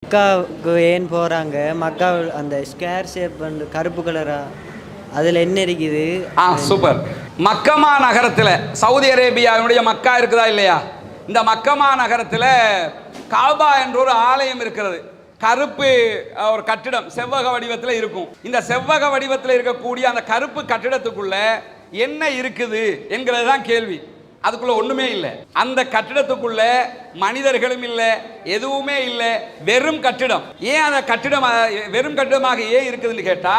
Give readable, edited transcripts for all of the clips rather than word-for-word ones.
மக்காவுக்கு ஏன் போகிறாங்க? மக்கா அந்த ஸ்கொயர் ஷேப் அந்த கருப்பு கலரா அதில் என்ன இருக்குது? சூப்பர். மக்கமா நகரத்தில், சவுதி அரேபியாவுடைய மக்கா இருக்குதா இல்லையா? இந்த மக்கமா நகரத்தில் காபா என்ற ஒரு ஆலயம் இருக்கிறது. கருப்பு ஒரு கட்டிடம் செவ்வக வடிவத்தில் இருக்கும். இந்த செவ்வக வடிவத்தில் இருக்கக்கூடிய அந்த கருப்பு கட்டிடத்துக்குள்ள என்ன இருக்குது என்கிறது தான் கேள்வி. அதுக்குள்ள ஒண்ணுமே இல்லை. அந்த கட்டிடத்துக்குள்ள மனிதர்களும் இல்லை, எதுவுமே இல்லை, வெறும் கட்டிடம். ஏன் அந்த கட்டிடம் வெறும் கட்டிடமாக ஏன் இருக்குதுன்னு கேட்டா,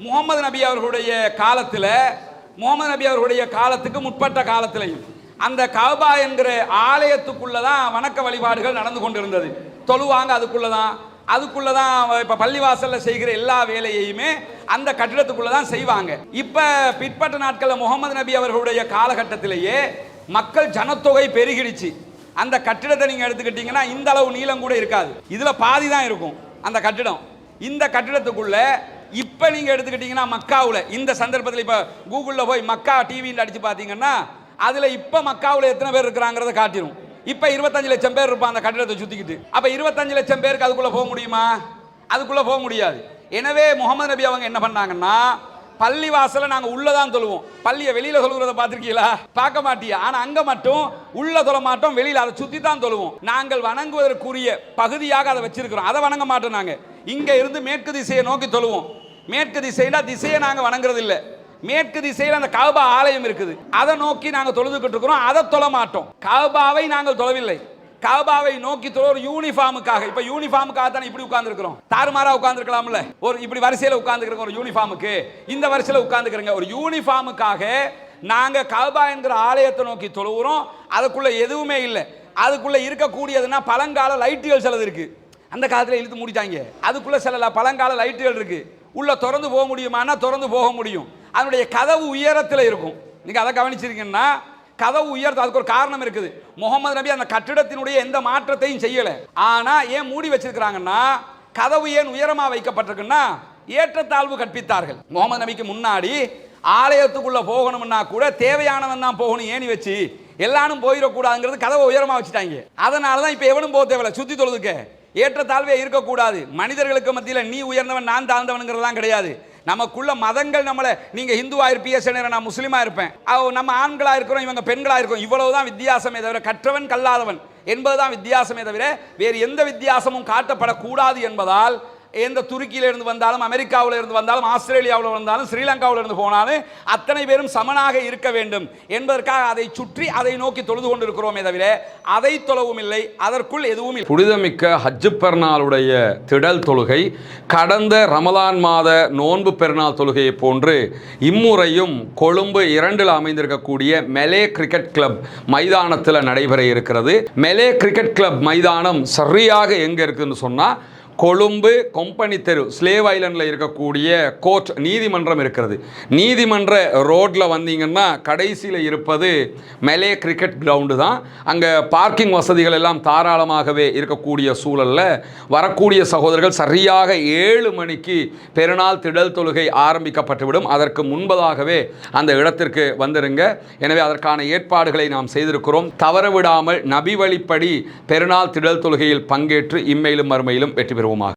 முகமது நபி அவர்களுடைய காலத்துக்கு முற்பட்ட காலத்திலையும் அந்த காபா என்கிற ஆலயத்துக்குள்ளதான் வணக்க வழிபாடுகள் நடந்து கொண்டிருந்தது. தொழுவாங்க அதுக்குள்ளதான் இப்ப பள்ளிவாசல்ல செய்கிற எல்லா வேலையுமே அந்த கட்டிடத்துக்குள்ளதான் செய்வாங்க. இப்ப பிற்பட்ட நாட்களில் முகமது நபி அவர்களுடைய காலகட்டத்திலேயே மக்கள் ஜனத்தொகை பெருகிடுச்சு. அந்த கட்டிடத்தை நீங்க எடுத்துக்கிட்டீங்கன்னா இந்த அளவு நீளம் கூட இருக்காது, இதுல பாதி தான் இருக்கும் அந்த கட்டிடம். இந்த கட்டிடத்துக்குள்ள இப்ப நீங்க எடுத்துக்கிட்டீங்கன்னா மக்காவுல இந்த சந்தர்ப்பத்தில் இப்ப கூகுள்ல போய் மக்கா டிவின்னு அடிச்சு பாத்தீங்கன்னா அதுல இப்ப மக்காவுல எத்தனை பேர் இருக்கிறாங்கிறத காட்டிடும். இப்ப 25 லட்சம் பேர் இருப்பான் அந்த கட்டிடத்தை சுத்திக்கிட்டு. அப்ப 25 லட்சம் பேருக்கு அதுக்குள்ள போக முடியுமா? அதுக்குள்ள போக முடியாது. எனவே முகமது நபி அவங்க என்ன பண்ணாங்கன்னா, பள்ளி வாசல நாங்க உள்ளதான் தொழுவோம். பள்ளியை வெளியில தொழுகிறத பார்த்திருக்கீங்களா? பார்க்க மாட்டியா? ஆனா அங்க மட்டும் உள்ள தொழ மாட்டோம், வெளியில அதை சுத்தி தான் தொழுவோம். நாங்கள் வணங்குவதற்குரிய பகுதியாக அதை வச்சிருக்கிறோம். அதை வணங்க மாட்டோம். நாங்க இங்க இருந்து மேற்கு திசையை நோக்கி தொழுவோம். மேற்கு திசைனா திசையை நாங்க வணங்குறது இல்லை. மேற்கு திசையில் அந்த காபா ஆலயம் இருக்குது, அதை நோக்கி நாங்கள் தொழுதுகிட்டு இருக்கிறோம். அதை தொழ மாட்டோம். காபாவை நாங்கள் தொழவில்லை. காபாவை நோக்கி தொழ ஒரு யூனிஃபார்முக்காக. இப்ப யூனிஃபார்முக்காக தானே இப்படி உட்கார்ந்து இருக்கிறோம். தாறுமாறா உட்கார்ந்து இருக்கலாம்ல. ஒரு இப்படி வரிசையில உட்கார்ந்து இருக்கிற ஒரு யூனிஃபார்முக்கு இந்த வரிசையில உட்கார்ந்து இருக்கிறங்க. ஒரு யூனிஃபார்முக்காக நாங்க காபா என்கிற ஆலயத்தை நோக்கி தொழுகிறோம். அதுக்குள்ள எதுவுமே இல்லை. அதுக்குள்ள இருக்கக்கூடியதுன்னா பழங்கால லைட்டுகள் சிலது இருக்கு. அந்த காலத்துல இழுத்து மூடிட்டாங்க. அதுக்குள்ள சில பழங்கால லைட்டுகள் இருக்கு. உள்ள திறந்து போக முடியுமானா திறந்து போக முடியும். அதனுடைய கதவு உயரத்தில் இருக்கும். நீங்க அதை கவனிச்சிருக்கீங்கன்னா கதவு உயரத்தில் அதுக்கு ஒரு காரணம் இருக்குது. முகமது நபி அந்த கட்டிடத்தினுடைய எந்த மாற்றத்தையும் செய்யல. ஆனா ஏன் மூடி வச்சிருக்கிறாங்கன்னா, கதவு ஏன் உயரமா வைக்கப்பட்டிருக்குன்னா ஏற்றத்தாழ்வு கற்பித்தார்கள். முகமது நபிக்கு முன்னாடி ஆலயத்துக்குள்ள போகணும்னா கூட தேவையானவன் தான் போகணும் ஏணி வச்சு, எல்லாரும் போயிடக்கூடாதுங்கிறது கதவை உயரமா வச்சுட்டாங்க. அதனாலதான் இப்ப எவனும் போக தேவையில்ல. சுத்தி தொழுதுக்க ஏற்றத்தாழ்வே இருக்கக்கூடாது. மனிதர்களுக்கு மத்தியில் நீ உயர்ந்தவன் நான் தாழ்ந்தவனுங்கிறதுலாம் கிடையாது. நமக்குள்ள மதங்கள் நம்மளை, நீங்க ஹிந்துவா இருப்பீங்க, நான் முஸ்லீமா இருப்பேன், நம்ம ஆண்களா இருக்கிறோம், இவங்க பெண்களா இருக்கிறோம், இவ்வளவுதான் வித்தியாசமே தவிர கற்றவன் கல்லாதவன் என்பதுதான் வித்தியாசமே தவிர வேறு எந்த வித்தியாசமும் காட்டப்படக்கூடாது என்பதால் எந்த துருக்கியில இருந்து வந்தாலும், அமெரிக்காவில் இருந்து வந்தாலும், ஆஸ்திரேலியாவில் வந்தாலும், ஸ்ரீலங்காவில் இருந்து போனாலும் அத்தனை பேரும் சமனாக இருக்க வேண்டும் என்பதற்காக அதை சுற்றி அதை நோக்கி தொழுது கொண்டிருக்கிறோமே தவிர அதை தொழவும் இல்லை, அதற்குள் எதுவும் இல்லை. புனிதமிக்க ஹஜ்ஜு பெருநாளுடைய திடல் தொழுகை கடந்த ரமலான் மாத நோன்பு பெருநாள் தொழுகையை போன்று இம்முறையும் கொழும்பு 2 அமைந்திருக்கக்கூடிய மெலே கிரிக்கெட் கிளப் மைதானத்தில் நடைபெற இருக்கிறது. மெலே கிரிக்கெட் கிளப் மைதானம் சரியாக எங்கே இருக்குதுன்னு சொன்னால், கொழும்பு கொம்பனி தெரு ஸ்லேவ் ஐலண்டில் இருக்கக்கூடிய கோர்ட் நீதிமன்றம் இருக்கிறது. நீதிமன்ற ரோட்டில் வந்தீங்கன்னா கடைசியில் இருப்பது மெலே கிரிக்கெட் கிரவுண்டு தான். அங்கே பார்க்கிங் வசதிகள் எல்லாம் தாராளமாகவே இருக்கக்கூடிய சூழலில் வரக்கூடிய சகோதரர்கள் சரியாக 7 மணிக்கு பெருநாள் திடல் தொழுகை ஆரம்பிக்கப்பட்டுவிடும். அதற்கு முன்பதாகவே அந்த இடத்திற்கு வந்துருங்க. எனவே அதற்கான ஏற்பாடுகளை நாம் செய்திருக்கிறோம். தவறவிடாமல் நபி வழிப்படி பெருநாள் திடல் தொழுகையில் பங்கேற்று இம்மையிலும் மறுமையிலும் வெற்றி பெறுவோம்.